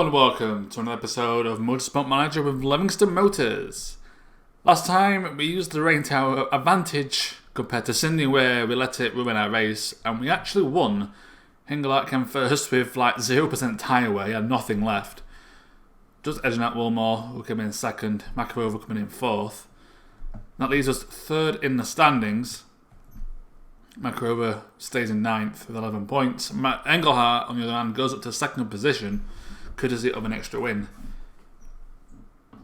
Hello and welcome to another episode of Motorsport Manager with Levingston Motors. Last time we used the rain to our advantage compared to Sydney where we let it ruin our race and we actually won. Hingelart came first with like 0% tyre wear and nothing left. Just edging out Wilmore, who came in second, Makarova coming in fourth. That leaves us third in the standings. Makarova stays in ninth with 11 points. Engelhart, on the other hand, goes up to second position, courtesy of an extra win.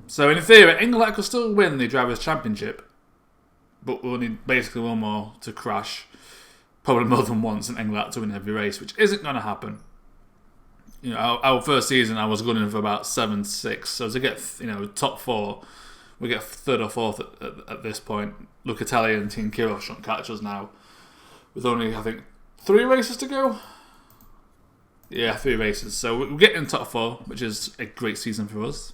So in theory, Engelhart could still win the Drivers' Championship, but we'll need basically one more to crash, probably more than once, and Engelhart to win every race, which isn't going to happen. You know, our first season, I was gunning for about 7-6, so to get top four, we get third or fourth at this point. Lucatelli and Team Kirov shouldn't catch us now. With only, I think, 3 races to go? Yeah, 3 races. So we're getting top 4, which is a great season for us.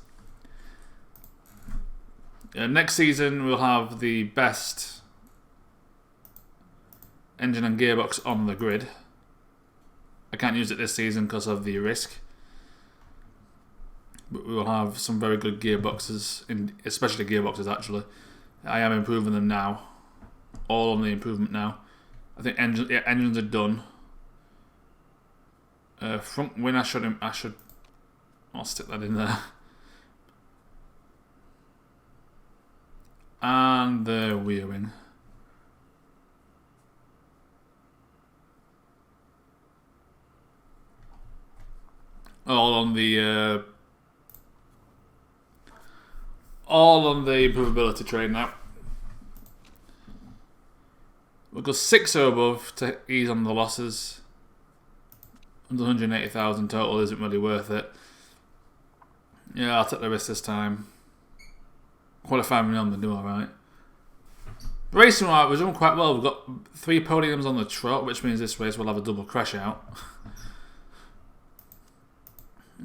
Next season, we'll have the best engine and gearbox on the grid. I can't use it this season because of the risk. But we will have some very good gearboxes, especially gearboxes actually. I am improving them now. All on the improvement now. I think engines are done. Front wing, I'll stick that in there. And the rear wing. All on the improvability train now. We'll go 6 or above to ease on the losses. Under 180,000 total isn't really worth it. Yeah, I'll take the risk this time. Qualifying on the do alright. Racing wise, we're doing quite well. We've got 3 podiums on the trot, which means this race we'll have a double crash out.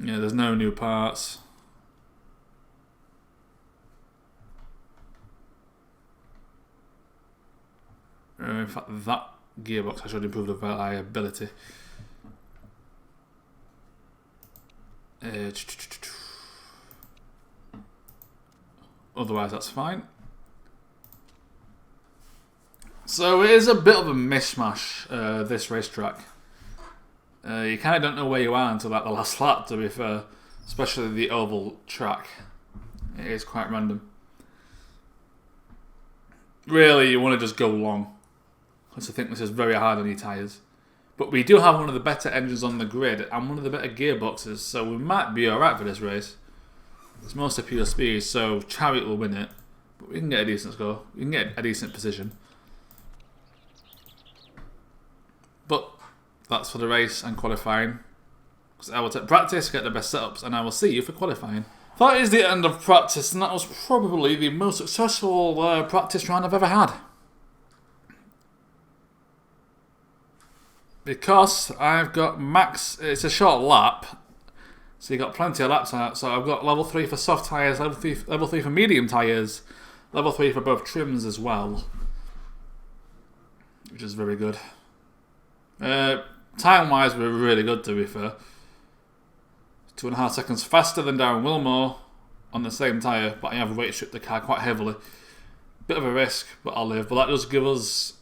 Yeah, there's no new parts. In fact, that gearbox I should improve the reliability. Otherwise, that's fine. So it is a bit of a mishmash, this racetrack. You kind of don't know where you are until like the last lap, to be fair. Especially the oval track. It is quite random. Really, you want to just go long. Because I think this is very hard on your tyres. But we do have one of the better engines on the grid and one of the better gearboxes, so we might be alright for this race. It's mostly pure speed, so Chariot will win it. But we can get a decent score. We can get a decent position. But that's for the race and qualifying. Because I will take practice, get the best setups, and I will see you for qualifying. That is the end of practice, and that was probably the most successful practice round I've ever had. Because I've got max, it's a short lap, so you've got plenty of laps out. So I've got level 3 for soft tyres, level 3 for medium tyres, level 3 for both trims as well, which is very good. Time wise, we're really good to be fair. 2.5 seconds faster than Darren Wilmore on the same tyre, but I have weight stripped the car quite heavily. Bit of a risk, but I'll live. But that does give us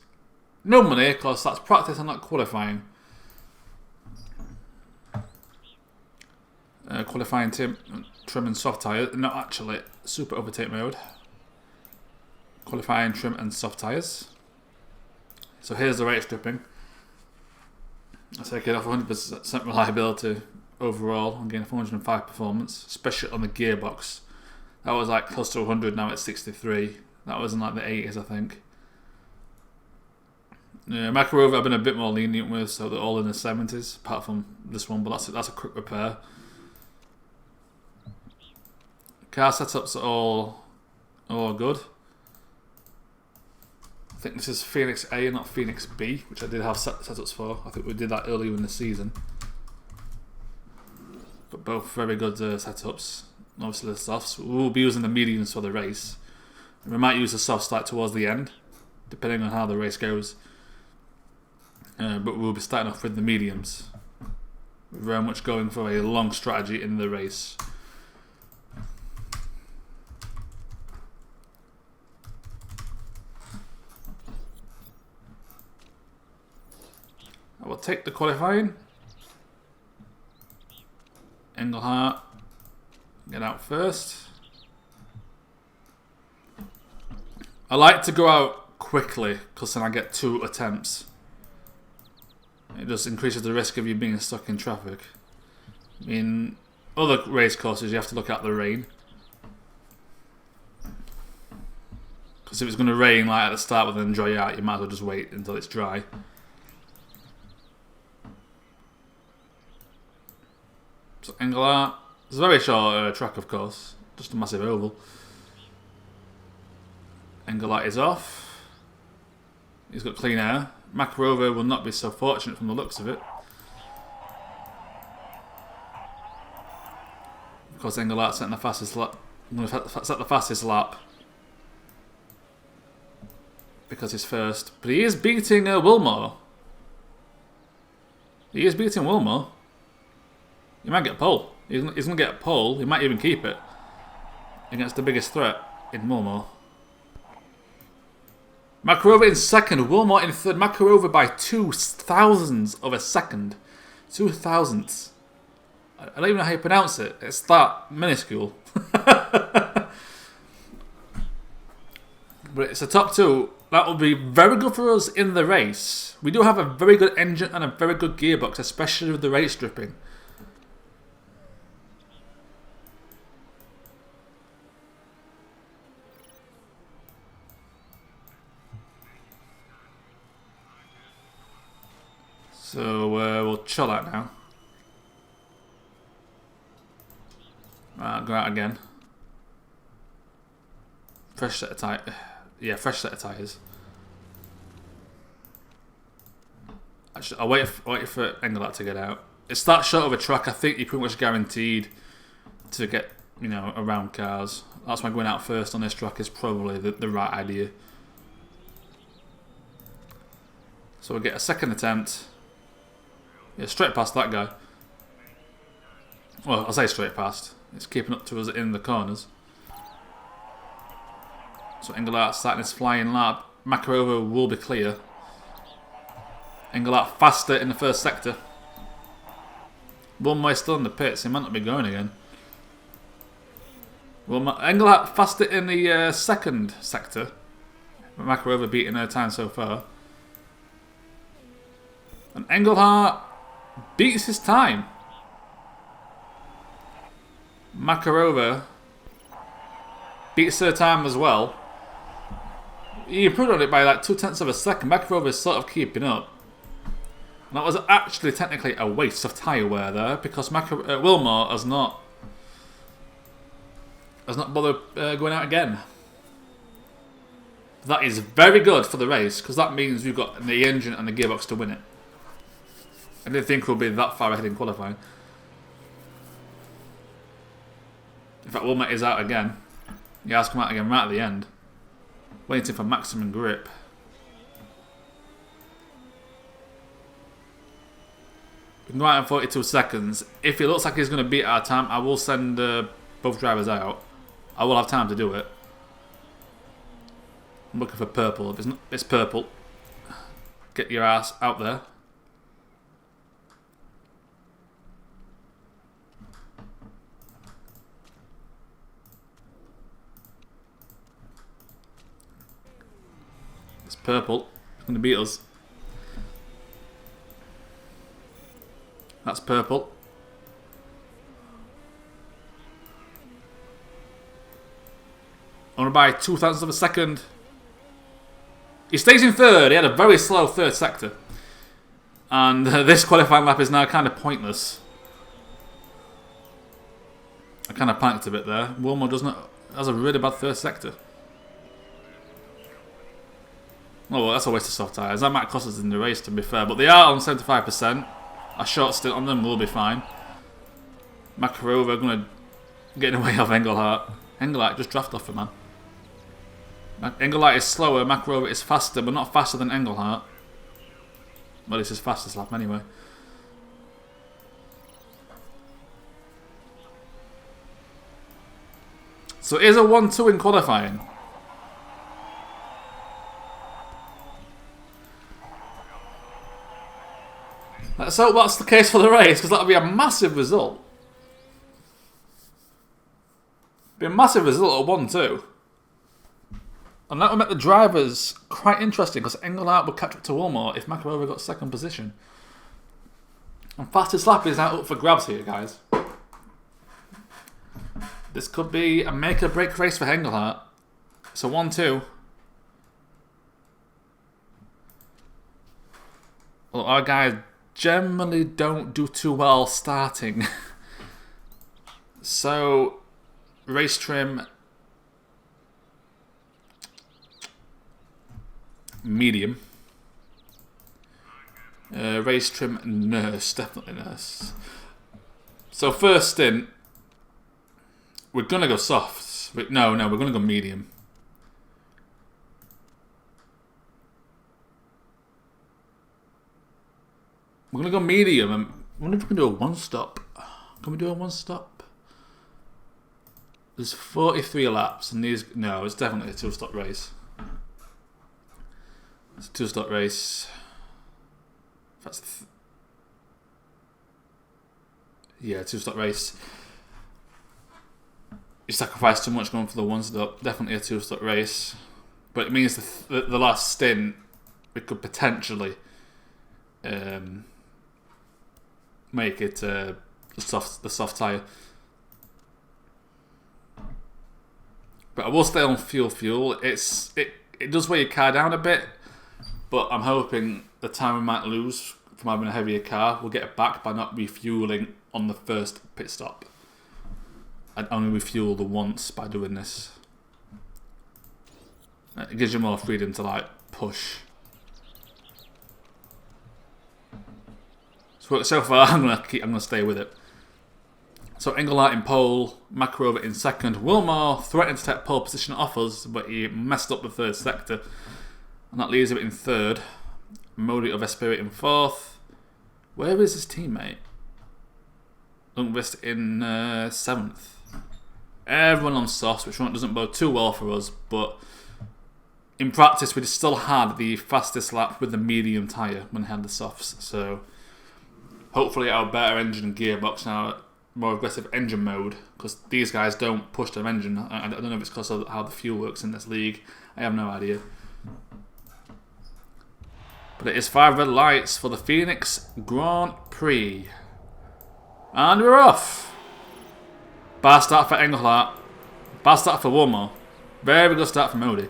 no money, because that's practice and not qualifying. Qualifying trim and soft tyres. Not actually, super overtake mode. Qualifying trim and soft tyres. So here's the rate stripping. I take it off 100% reliability overall and gain 405 performance, especially on the gearbox. That was like close to 100, now it's 63. That was in like the 80s, I think. Makarova I've been a bit more lenient with, so they're all in the 70s, apart from this one, but that's a quick repair. Car setups are all good. I think this is Phoenix A and not Phoenix B, which I did have setups for. I think we did that earlier in the season. But both very good setups. Obviously the softs. We'll be using the mediums for the race. And we might use the softs like towards the end, depending on how the race goes. But we'll be starting off with the mediums. Very much going for a long strategy in the race. I will take the qualifying. Engelhardt, get out first. I like to go out quickly because then I get 2 attempts. It just increases the risk of you being stuck in traffic. In other race courses, you have to look at the rain. Because if it's going to rain like at the start but then dry out, you might as well just wait until it's dry. So Engelhardt, it's a very short track of course, just a massive oval. Engelhardt is off. He's got clean air. Makarova will not be so fortunate from the looks of it. Of course Engelhardt setting the fastest lap. I'm going to set the fastest lap. Because he's first. But he is beating Wilmore. He is beating Wilmore. He might get a pole. He's going to get a pole. He might even keep it. Against the biggest threat in Wilmore. Makarova in second. Wilmore in third. Makarova by 0.02 of a second. 2 thousandths. I don't even know how you pronounce it. It's that minuscule. But it's a top 2. That will be very good for us in the race. We do have a very good engine and a very good gearbox, especially with the race stripping. So we'll chill that now. Right, go out again. Fresh set of tyres. Yeah, fresh set of tyres. Actually, I'll wait for Engelhardt to get out. It's that short of a track. I think you're pretty much guaranteed to get, you know, around cars. That's why going out first on this track is probably the right idea. So we'll get a second attempt. Yeah, straight past that guy. Well, I'll say straight past. It's keeping up to us in the corners. So Engelhardt starting his flying lap. Makarova will be clear. Engelhardt faster in the first sector. One way still in the pits. He might not be going again. Well, Engelhardt faster in the second sector. Makarova beating her time so far. And Engelhardt beats his time. Makarova beats her time as well. He improved on it by like 0.2 of a second. Makarova is sort of keeping up. And that was actually technically a waste of tyre wear there because Wilmore has not bothered going out again. That is very good for the race because that means we've got the engine and the gearbox to win it. I didn't think we'll be that far ahead in qualifying. In fact, Wilmot is out again. He has come out again right at the end. Waiting for maximum grip. We can go out in 42 seconds. If it looks like he's going to beat our time, I will send both drivers out. I will have time to do it. I'm looking for purple. If it's purple, get your ass out there. It's purple. It's going to beat us. That's purple. Only by 0.02 of a second. He stays in third. He had a very slow third sector. And this qualifying lap is now kind of pointless. I kind of panicked a bit there. Wilmore has a really bad third sector. Oh, well, that's a waste of soft tyres. That might cost us in the race, to be fair. But they are on 75%. A short stint on them will be fine. Makarova going to get in the way of Engelhardt. Engelhardt just draft off him, man. Engelhardt is slower, Makarova is faster, but not faster than Engelhardt. Well, it's his fastest lap anyway. So it is a 1-2 in qualifying. Let's hope that's the case for the race, because that would be a massive result. Be a massive result at 1-2. And that would make the drivers quite interesting, because Engelhardt would catch up to Wilmore if Makarova got second position. And fastest lap is now up for grabs here, guys. This could be a make or break race for Engelhardt. It's a 1-2. Well, our guys generally don't do too well starting. So, race trim, medium. Race trim, nurse, definitely nurse. So first stint, we're going to go soft. No, we're going to go medium. We're going to go medium. I wonder if we can do a one-stop. Can we do a one-stop? There's 43 laps, and these... No, it's definitely a two-stop race. It's a two-stop race. That's... Yeah, two-stop race. You sacrifice too much going for the one-stop. Definitely a two-stop race. But it means the last stint, we could potentially... make it the soft tyre. But I will stay on fuel. It does weigh your car down a bit, but I'm hoping the time we might lose from having a heavier car, we'll get it back by not refueling on the first pit stop. I'd only refuel the once by doing this. It gives you more freedom to like push. So far, I'm gonna stay with it. So Engelhardt in pole, Makarova in second. Wilmore threatened to take pole position off us, but he messed up the third sector, and that leaves him in third. Modi of Esprit in fourth. Where is his teammate? Lundqvist in seventh. Everyone on softs, which doesn't bode too well for us, but in practice we still had the fastest lap with the medium tyre when we had the softs. So hopefully our better engine and gearbox now, more aggressive engine mode, because these guys don't push their engine. I don't know if it's because of how the fuel works in this league. I have no idea. But it is 5 red lights for the Phoenix Grand Prix. And we're off. Bad start for Engelhardt. Bad start for Wilmore. Very good start for Modi.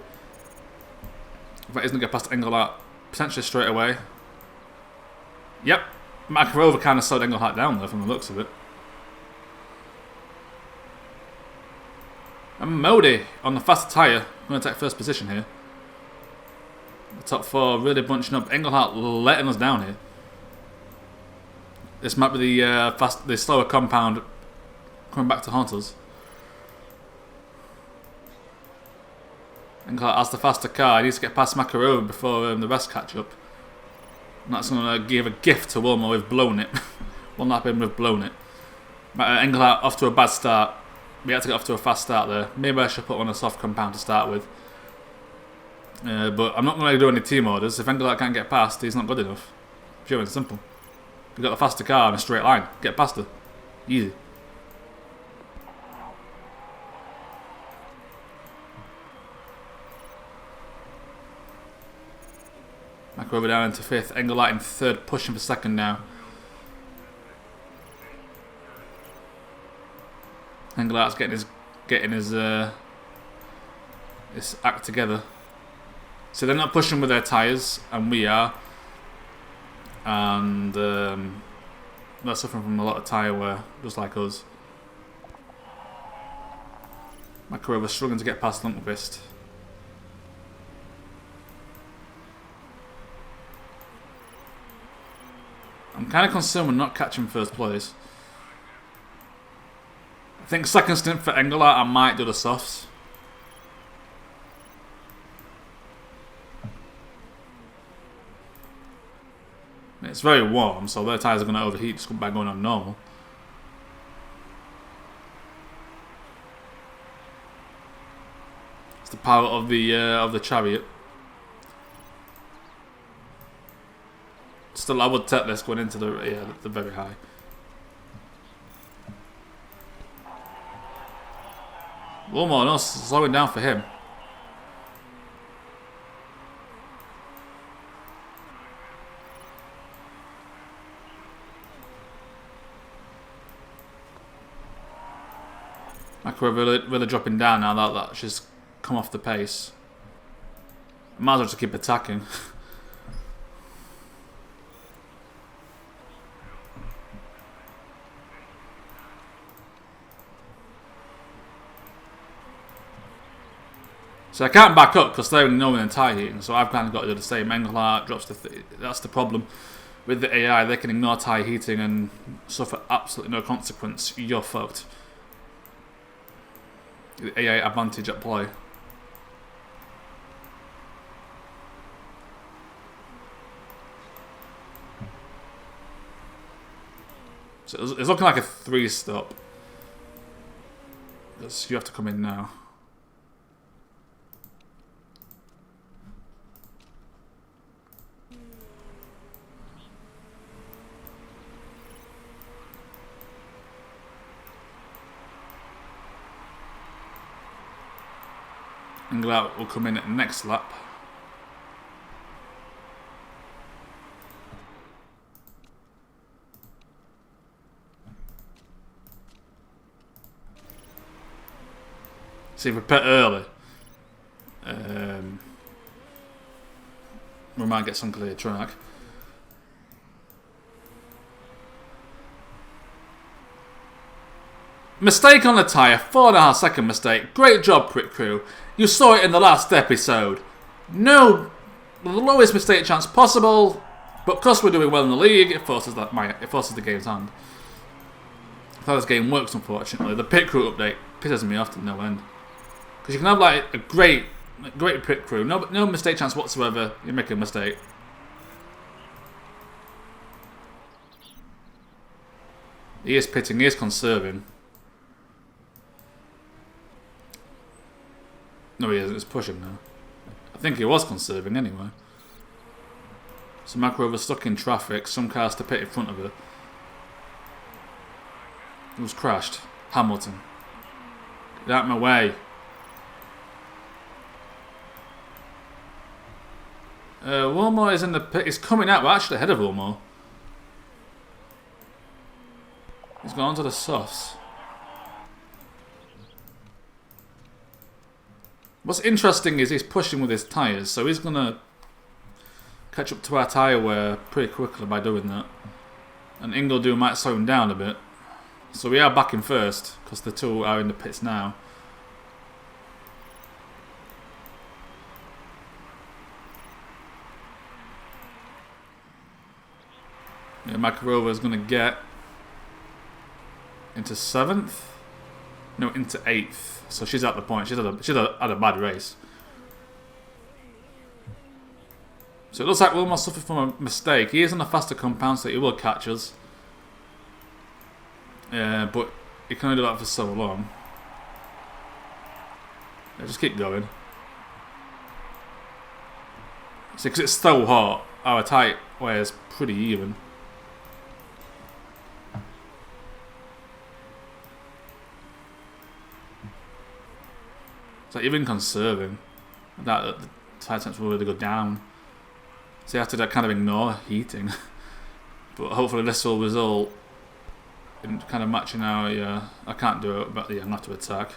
If that isn't get past Engelhardt potentially straight away. Yep. Makarova kind of slowed Engelhardt down though from the looks of it. And Modi on the faster tyre. Going to take first position here. The top 4 really bunching up. Engelhardt letting us down here. This might be the slower compound coming back to haunt us. Engelhardt has the faster car. He needs to get past Makarova before the rest catch up. And that's going to give a gift to Wilmore. We've blown it. One lap in, we've blown it. Engelhardt off to a bad start. We had to get off to a fast start there. Maybe I should put on a soft compound to start with. But I'm not going to do any team orders. If Engelhardt can't get past, he's not good enough. Pure and simple. You've got the faster car in a straight line. Get past her. Easy. Makarova down into 5th. Engelhardt in 3rd, pushing for 2nd now. Engelhardt's getting his act together. So they're not pushing with their tyres, and we are. And they're suffering from a lot of tyre wear, just like us. Makarova's struggling to get past Lundqvist. I'm kind of concerned with not catching first place. I think second stint for Engelhardt, I might do the softs. It's very warm, so their tyres are going to overheat just by going on normal. It's the power of the chariot. Still, I would take this going into the very high. One more, no slowing down for him. Like we're really dropping down now that she's come off the pace. Might as well just keep attacking. So I can't back up because they're only knowing in tie heating, so I've kind of got to do the same. Engelhardt drops that's the problem with the AI. They can ignore tie heating and suffer absolutely no consequence. You're fucked. The AI advantage at play. So it's looking like a 3-stop. You have to come in now. Engelhardt will come in at the next lap. See if we pit early, we might get some clear track. Mistake on the tyre, 4.5 second mistake. Great job, pit crew. You saw it in the last episode. No, the lowest mistake chance possible, but because we're doing well in the league, it forces the game's hand. That's how this game works, unfortunately. The pit crew update pisses me off to no end. Because you can have like a great pit crew, no mistake chance whatsoever. You make a mistake. He is pitting, he is conserving. No, he isn't. He's pushing now. I think he was conserving anyway. So Makarova stuck in traffic. Some cars to pit in front of her. Who's crashed? Hamilton. Get out of my way. Wilmore is in the pit. He's coming out. We're actually ahead of Wilmore. He's gone onto the softs. What's interesting is he's pushing with his tyres, so he's going to catch up to our tyre wear pretty quickly by doing that. And Ingledew might slow him down a bit. So we are back in first, because the two are in the pits now. Yeah, Makarova is going to get into 7th? No, into 8th. So she's at the point. She's had a bad race. So it looks like Wilmore suffered from a mistake. He is on a faster compound, so he will catch us. But he can only do that for so long. Yeah, just keep going. See, because it's so hot, our tight wear is pretty even. It's like even conserving, that the tire temps will really go down. So you have to kind of ignore heating. But hopefully this will result in kind of matching our, I can't do it, but yeah, I'm going to have to attack.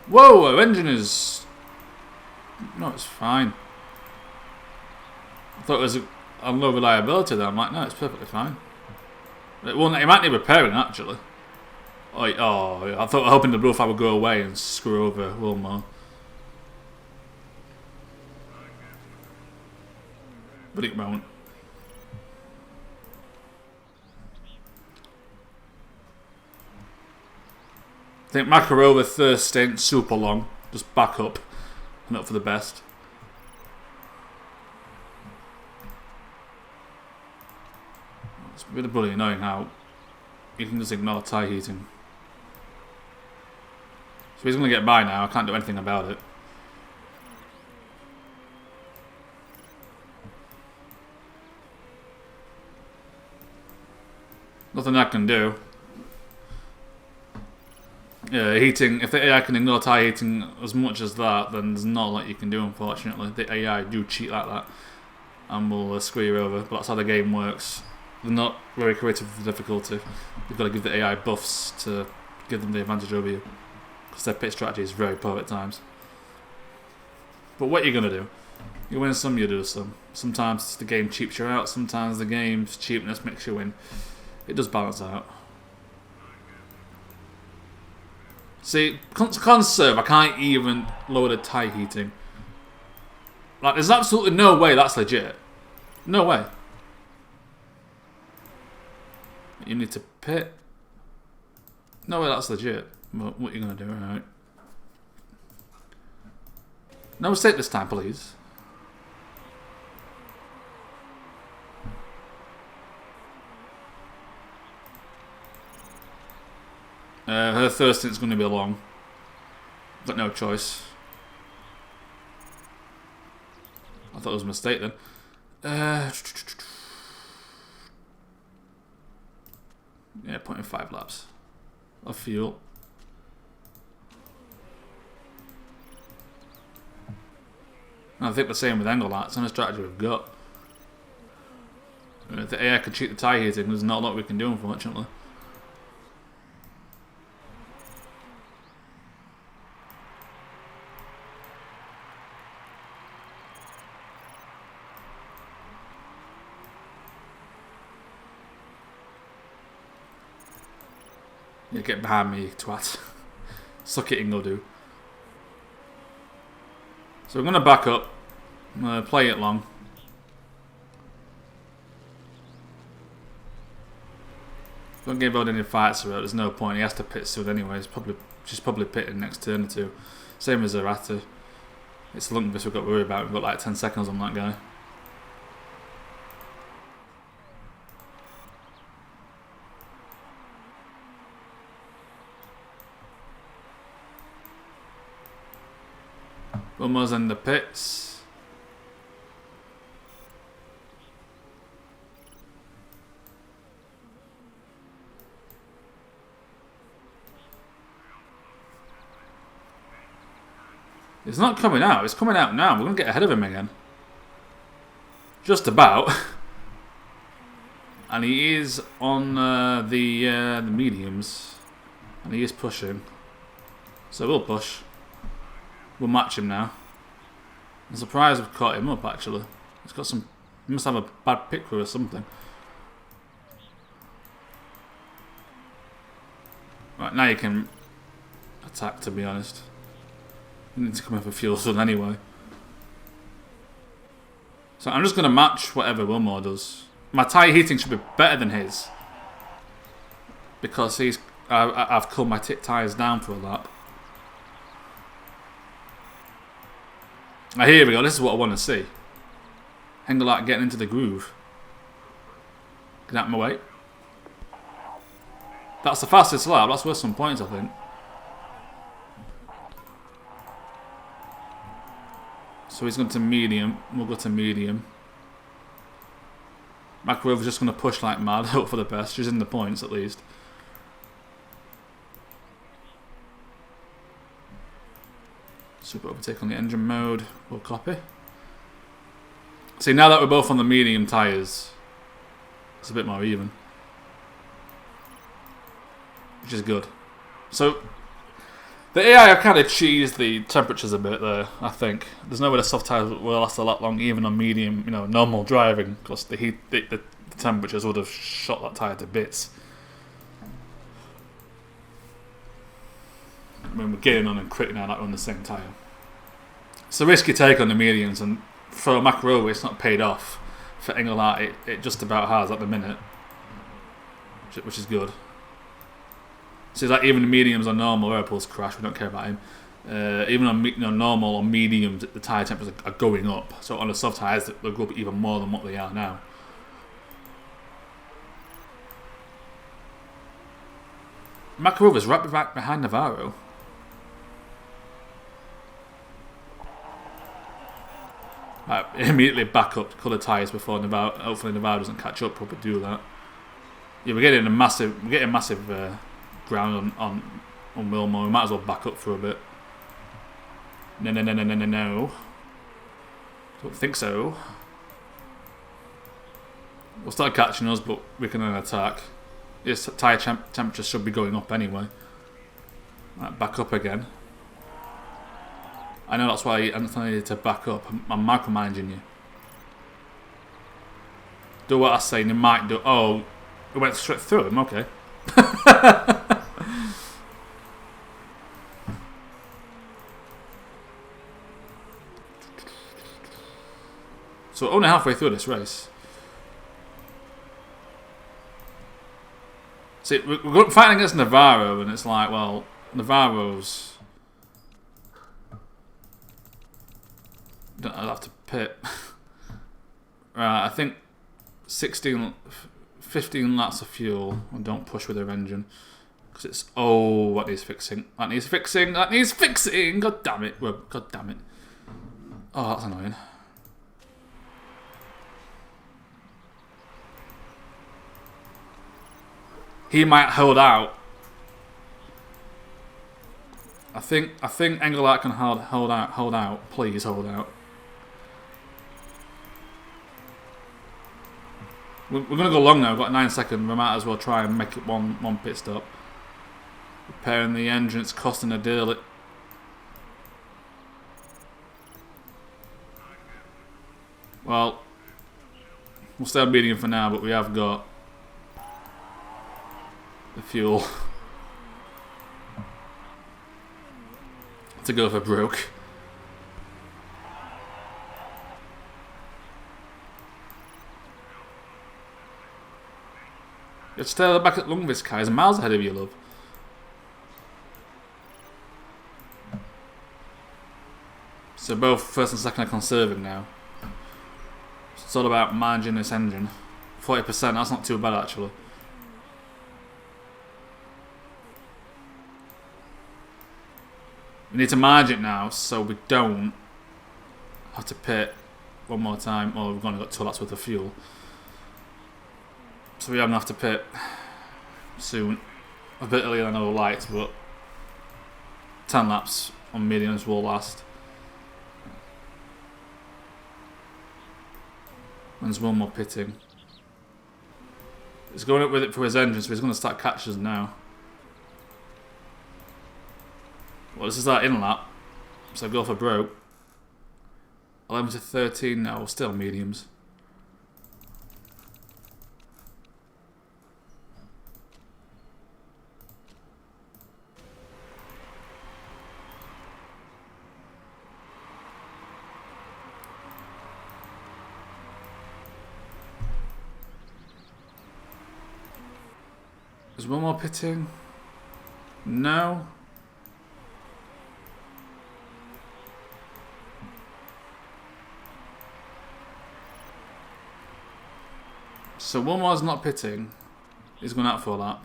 Whoa, our engine is... No, it's fine. I thought it was a low reliability there. I'm like, no, it's perfectly fine. It might need repairing, actually. Oh, I thought, hoping the Bluefire would go away and screw over Wilmore. But it won't. I think Makarova third stint, super long. Just back up and up for the best. It's really bloody annoying how you can just ignore tyre heating. So he's going to get by now. I can't do anything about it. Nothing I can do. Yeah, heating. If the AI can ignore tyre heating as much as that, then there's not a lot you can do, unfortunately. The AI do cheat like that and will screw you over, but that's how the game works. They're not very creative with the difficulty. You've got to give the AI buffs to give them the advantage over you, because their pit strategy is very poor at times. But what are you going to do? You win some, you lose some. Sometimes the game cheaps you out, sometimes the game's cheapness makes you win. It does balance out. See, conserve, I can't even lower the tyre heating. Like, there's absolutely no way that's legit. No way. You need to pit. No way that's legit. But what are you going to do, alright? No mistake this time, please. Her first stint's going to be long. Got no choice. I thought it was a mistake then. Yeah, 0.5 laps of fuel. And I think the same with angle lights. It's the only strategy we've got. If the AI can cheat the tyre heating, there's not a lot we can do, unfortunately. Yeah, get behind me, twat. Suck it, Ingo do. So we're going to back up. I'm going to play it long. Don't give out any fights for it. There's no point. He has to pit soon anyway. She's probably pitting next turn or two. Same as Arata. It's Lundqvist we've got to worry about. We've got like 10 seconds on that guy. Almost in the pits. It's not coming out. It's coming out now. We're going to get ahead of him again. Just about. And he is on the mediums. And he is pushing. So we'll push. We'll match him now. I'm surprised we've caught him up, actually. He's got some... He must have a bad pit crew or something. Right, now you can attack, to be honest. You need to come in for fuel soon anyway. So I'm just going to match whatever Wilmore does. My tyre heating should be better than his. Because I've cooled my tyres down for a lap. Here we go, this is what I want to see. Hengelart getting into the groove. Get out of my way. That's the fastest lap, that's worth some points I think. So he's going to medium, we'll go to medium. Makarova's just going to push like mad, hope for the best, she's in the points at least. Super overtake on the engine mode. We'll copy. See, now that we're both on the medium tyres, it's a bit more even. Which is good. So, the AI have kind of cheesed the temperatures a bit there, I think. There's no way the soft tyres will last a lot long, even on medium, you know, normal driving, because the temperatures would have shot that tyre to bits. When we're getting on and critting out on the same tyre. It's a risky take on the mediums, and for Makarova it's not paid off. For Engelhardt it just about has at the minute, which is good. So like even the mediums on normal, Airpool's crash, we don't care about him. Even on normal or mediums, the tyre temperatures are going up. So on the soft tyres they'll go up even more than what they are now. Makarova's right behind Navarro. Right, immediately back up to colour tyres before Navarro. Hopefully Navarro doesn't catch up. Probably do that. Yeah, we're getting massive ground on Wilmore. We might as well back up for a bit. No. Don't think so. We'll start catching us, but we can then attack. Yes, tyre temperature should be going up anyway. Right, back up again. I know that's why Anthony needed to back up. I'm micromanaging you. Do what I say and you might do. Oh, it went straight through him, okay. So only halfway through this race. See, we're fighting against Navarro, and it's like, well, Navarro's. I'll have to pit. Right, I think 15 laps of fuel, and don't push with their engine. Because it's, oh, that needs fixing. That needs fixing. That needs fixing. God damn it. God damn it. Oh, that's annoying. He might hold out. I think Engelhardt can hold out. Please hold out. We're gonna go long now. We've got 9 seconds. We might as well try and make it one pit stop. Repairing the engine, it's costing a deal. Well, we'll stay on medium for now, but we have got the fuel to go for broke. You're still back at Lundqvist, Kai. He's miles ahead of you, love. So both first and second are conserving now. It's all about managing this engine. 40%, that's not too bad actually. We need to manage it now so we don't have to pit one more time. Oh, we've only got 2 laps worth of fuel. So we are going to have to pit soon. A bit earlier than I would like, but 10 laps on mediums will last. There's one more pitting. He's going up with it for his engine, so he's going to start catches now. Well, this is our in lap, so go for broke. 11 to 13 now, still mediums. Is one more pitting? No. So one more's not pitting. He's going out for a lap.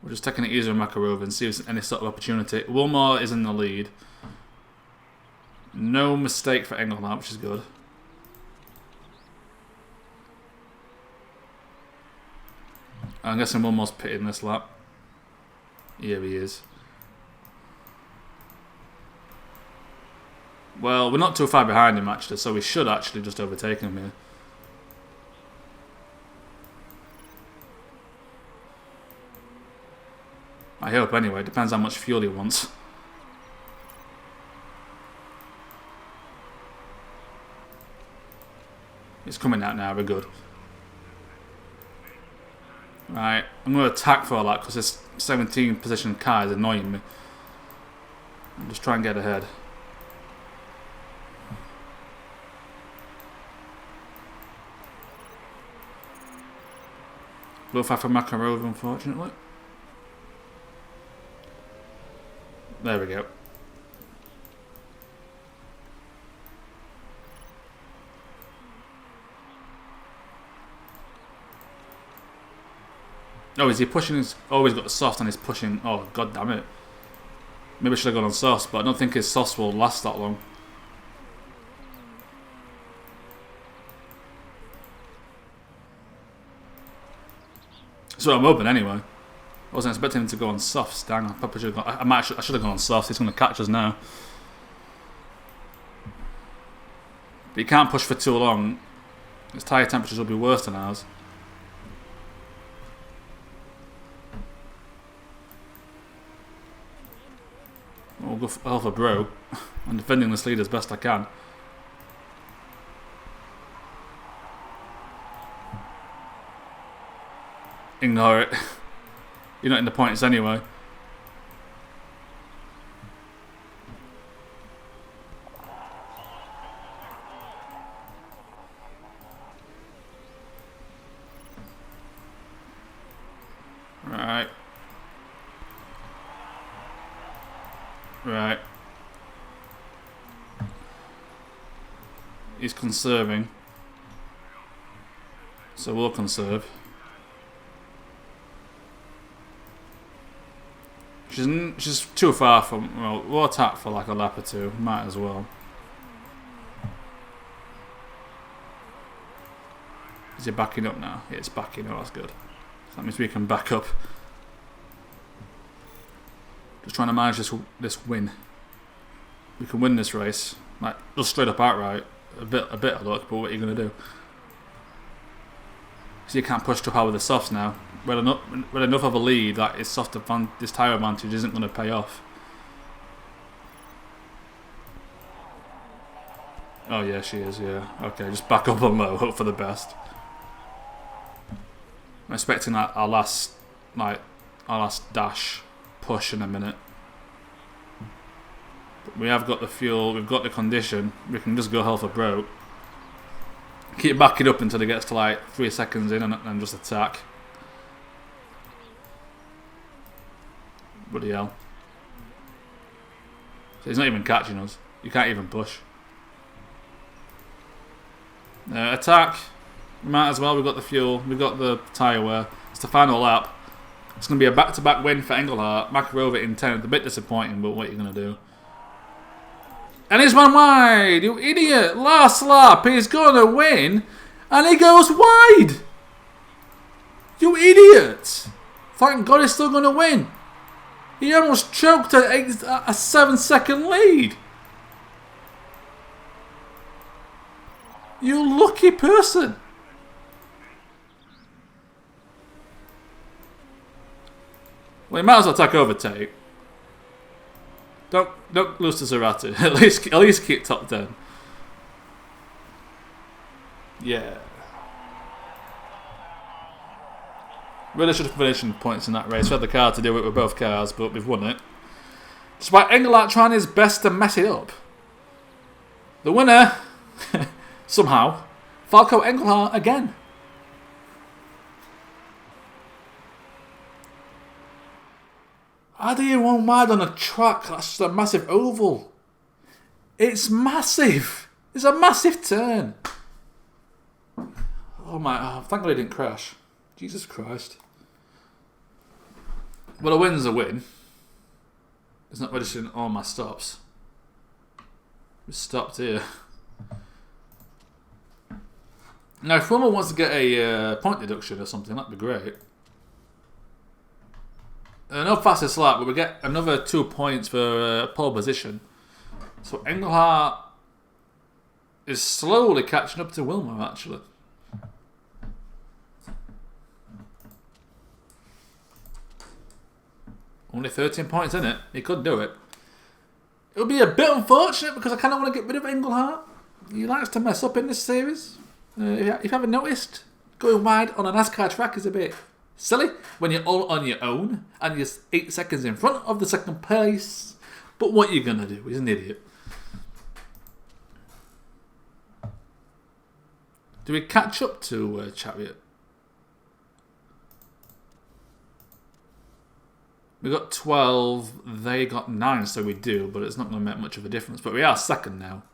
We're just taking it easy with Makarov and see if there's any sort of opportunity. Wilmore is in the lead. No mistake for Engelhardt, which is good. I'm guessing Wilmore's pitting this lap. Here he is. Well, we're not too far behind him actually, so we should actually just overtake him here. I hope anyway, depends how much fuel he wants. It's coming out now, we're good. Right, I'm going to attack for all that because this 17th position car is annoying me. I'll just try and get ahead. Low far for Makarov, unfortunately. There we go. Oh, is he pushing his... Oh, he's got the soft and he's pushing... Oh, god damn it. Maybe I should have gone on softs, but I don't think his softs will last that long. So I'm open anyway. I wasn't expecting him to go on softs. Dang, I probably should have gone... I should have gone on softs. He's going to catch us now. But he can't push for too long. His tyre temperatures will be worse than ours. We'll go for Alpha Bro. I'm defending this lead as best I can. Ignore it. You're not in the points anyway. Right. Right. He's conserving. So we'll conserve. She's too far from... Well, we'll attack for like a lap or two. Might as well. Is he backing up now? Yeah, it's backing up. That's good. So that means we can back up. Just trying to manage this win. We can win this race. Like, just straight up outright. A bit of luck, but what are you going to do? So you can't push too hard with the softs now. With enough of a lead, that this tyre advantage isn't going to pay off. Oh yeah, she is, yeah. Okay, just back up on low, hope for the best. I'm expecting that our last dash push in a minute. But we have got the fuel, we've got the condition, we can just go hell for broke. Keep backing up until it gets to like 3 seconds in and just attack. Bloody hell. So he's not even catching us. You can't even push. Attack. We might as well. We've got the fuel. We've got the tyre wear. It's the final lap. It's going to be a back-to-back win for Engelhardt. Makarova in 10th. A bit disappointing, but what are you going to do? And he's one wide. You idiot. Last lap. He's going to win. And he goes wide. You idiot. Thank God he's still going to win. He almost choked at a 7-second lead. You lucky person. Well, he might as well take overtake. Don't lose to Zarate. at least keep top 10. Yeah. Really should have finished in points in that race. We had the car to do it with both cars, but we've won it. Despite Engelhardt trying his best to mess it up. The winner, somehow, Falco Engelhardt again. How do you run wide on a track? That's just a massive oval. It's massive. It's a massive turn. Oh my, thank God he didn't crash. Jesus Christ. Well, a win's a win. It's not registering all my stops. We stopped here. Now, if Rommel wants to get a point deduction or something, that'd be great. No fastest lap, but we get another 2 points for pole position. So Engelhardt is slowly catching up to Wilmer, actually. Only 13 points in it. He could do it. It would be a bit unfortunate because I kind of want to get rid of Engelhardt. He likes to mess up in this series. If you haven't noticed, going wide on a NASCAR track is a bit silly when you're all on your own and you're 8 seconds in front of the second place. But what are you going to do? He's an idiot. Do we catch up to Chariot? We got 12, they got 9, so we do, but it's not going to make much of a difference. But we are second now.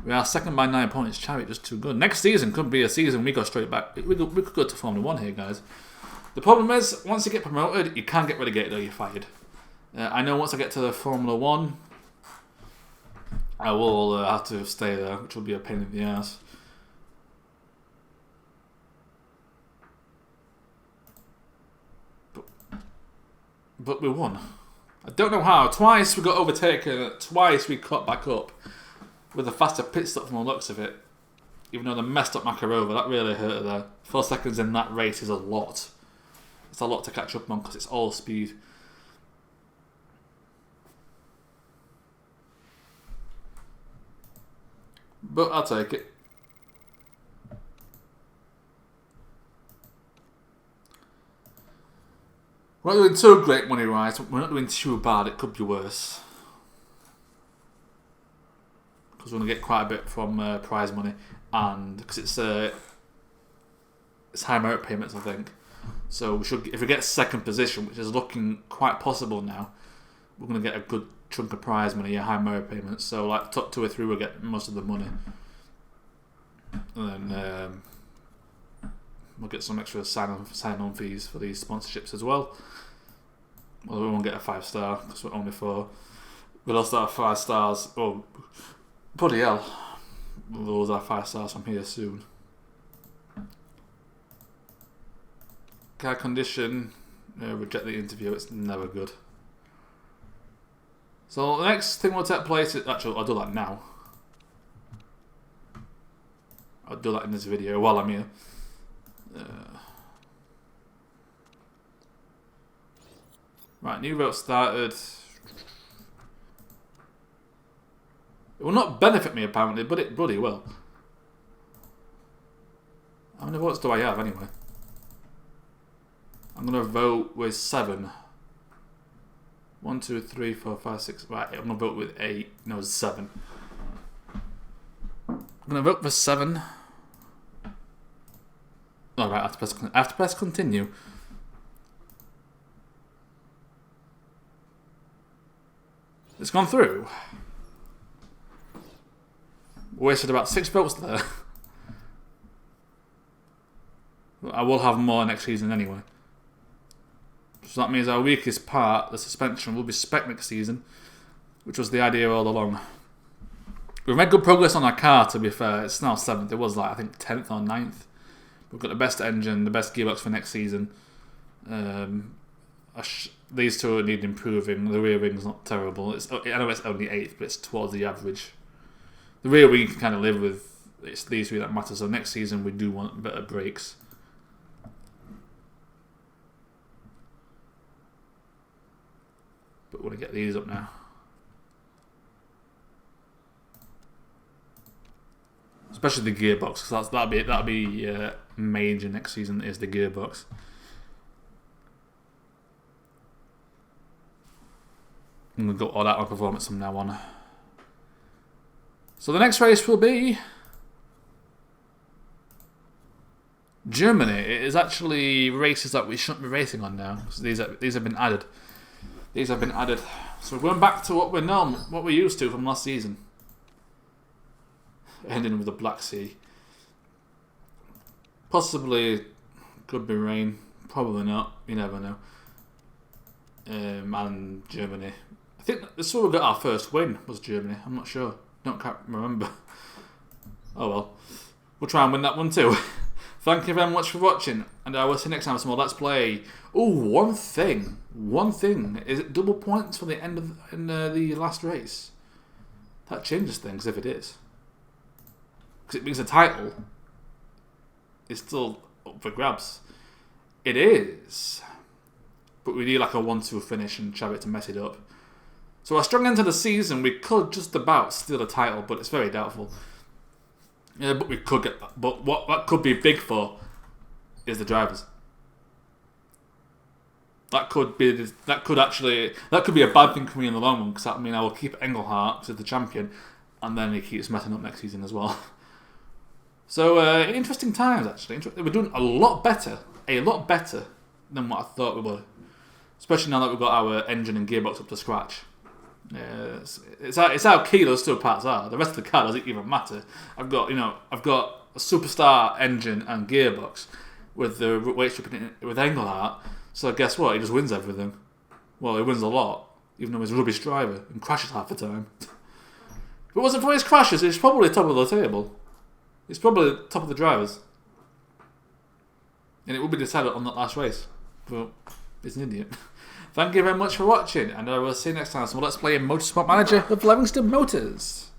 We are second by 9 points. Chariot just too good. Next season could be a season we go straight back. We could go to Formula 1 here, guys. The problem is, once you get promoted, you can't get relegated or you're fired. I know once I get to the Formula 1, I will have to stay there, which will be a pain in the ass. But we won. I don't know how. Twice we got overtaken, twice we caught back up with a faster pit stop from the looks of it. Even though they messed up Makarova, that really hurt her there. 4 seconds in that race is a lot. It's a lot to catch up on because it's all speed. But I'll take it. We're not doing too great money-wise. We're not doing too bad. It could be worse. Because we're going to get quite a bit from prize money. And because it's high merit payments, I think. So we should, if we get second position, which is looking quite possible now, we're going to get a good chunk of prize money, high merit payments. So like top 2 or 3 will get most of the money. And then we'll get some extra sign-on fees for these sponsorships as well. Well, we won't get a 5-star because we're only 4. We lost our 5 stars. Oh, bloody hell. We'll lose our 5 stars from here soon. Car condition. Reject the interview. It's never good. So the next thing will take place is... Actually, I'll do that now. I'll do that in this video while I'm here. Right, new vote started. It will not benefit me apparently, but it bloody will. How many votes do I have anyway? I'm going to vote with 7. 1, 2, 3, 4, 5, 6. Right, I'm going to vote with 8. No, 7. I'm going to vote for 7. Alright, I have to press continue. It's gone through. Wasted about 6 votes there. I will have more next season anyway. So that means our weakest part, the suspension, will be spec next season, which was the idea all along. We've made good progress on our car, to be fair. It's now 7th. It was like, I think, 10th or 9th. We've got the best engine, the best gearbox for next season. These two need improving. The rear wing's not terrible. I know it's only 8th, but it's towards the average. The rear wing you can kind of live with. It's these 3 that matter. So next season we do want better brakes. But we're going to get these up now. Especially the gearbox, because that'll be major next season. Is the gearbox. I'm going to go all out on performance from now on. So the next race will be Germany. It is actually races that we shouldn't be racing on now. So these have been added. These have been added. So we're going back to what we're used to from last season. Ending with the Black Sea. Possibly could be rain. Probably not. You never know. And Germany. I think this is where we got our first win, was Germany. I'm not sure. Can't remember. Oh well. We'll try and win that one too. Thank you very much for watching. And I will see you next time for some more Let's Play. Oh, one thing. Is it double points for the end of the last race? That changes things if it is. Because it means the title is still up for grabs. It is. But we need like a 1-2 finish and try it to mess it up. So a strong end to the season, we could just about steal the title, but it's very doubtful. Yeah, but we could get that. But what that could be big for is the drivers. That could be a bad thing for me in the long run, because that means I will keep Engelhardt as the champion, and then he keeps messing up next season as well. So interesting times actually. We're doing a lot better than what I thought we would. Especially now that we've got our engine and gearbox up to scratch. It's how key those 2 parts are. The rest of the car doesn't even matter. I've got a superstar engine and gearbox, with the weight stripping with Engelhardt. So guess what? He just wins everything. Well, he wins a lot, even though he's a rubbish driver and crashes half the time. If it wasn't for his crashes, he's probably top of the table. He's probably top of the drivers. And it will be decided on that last race. But he's an idiot. Thank you very much for watching, and I will see you next time. So let's play a Motorsport Manager with Levingston Motors.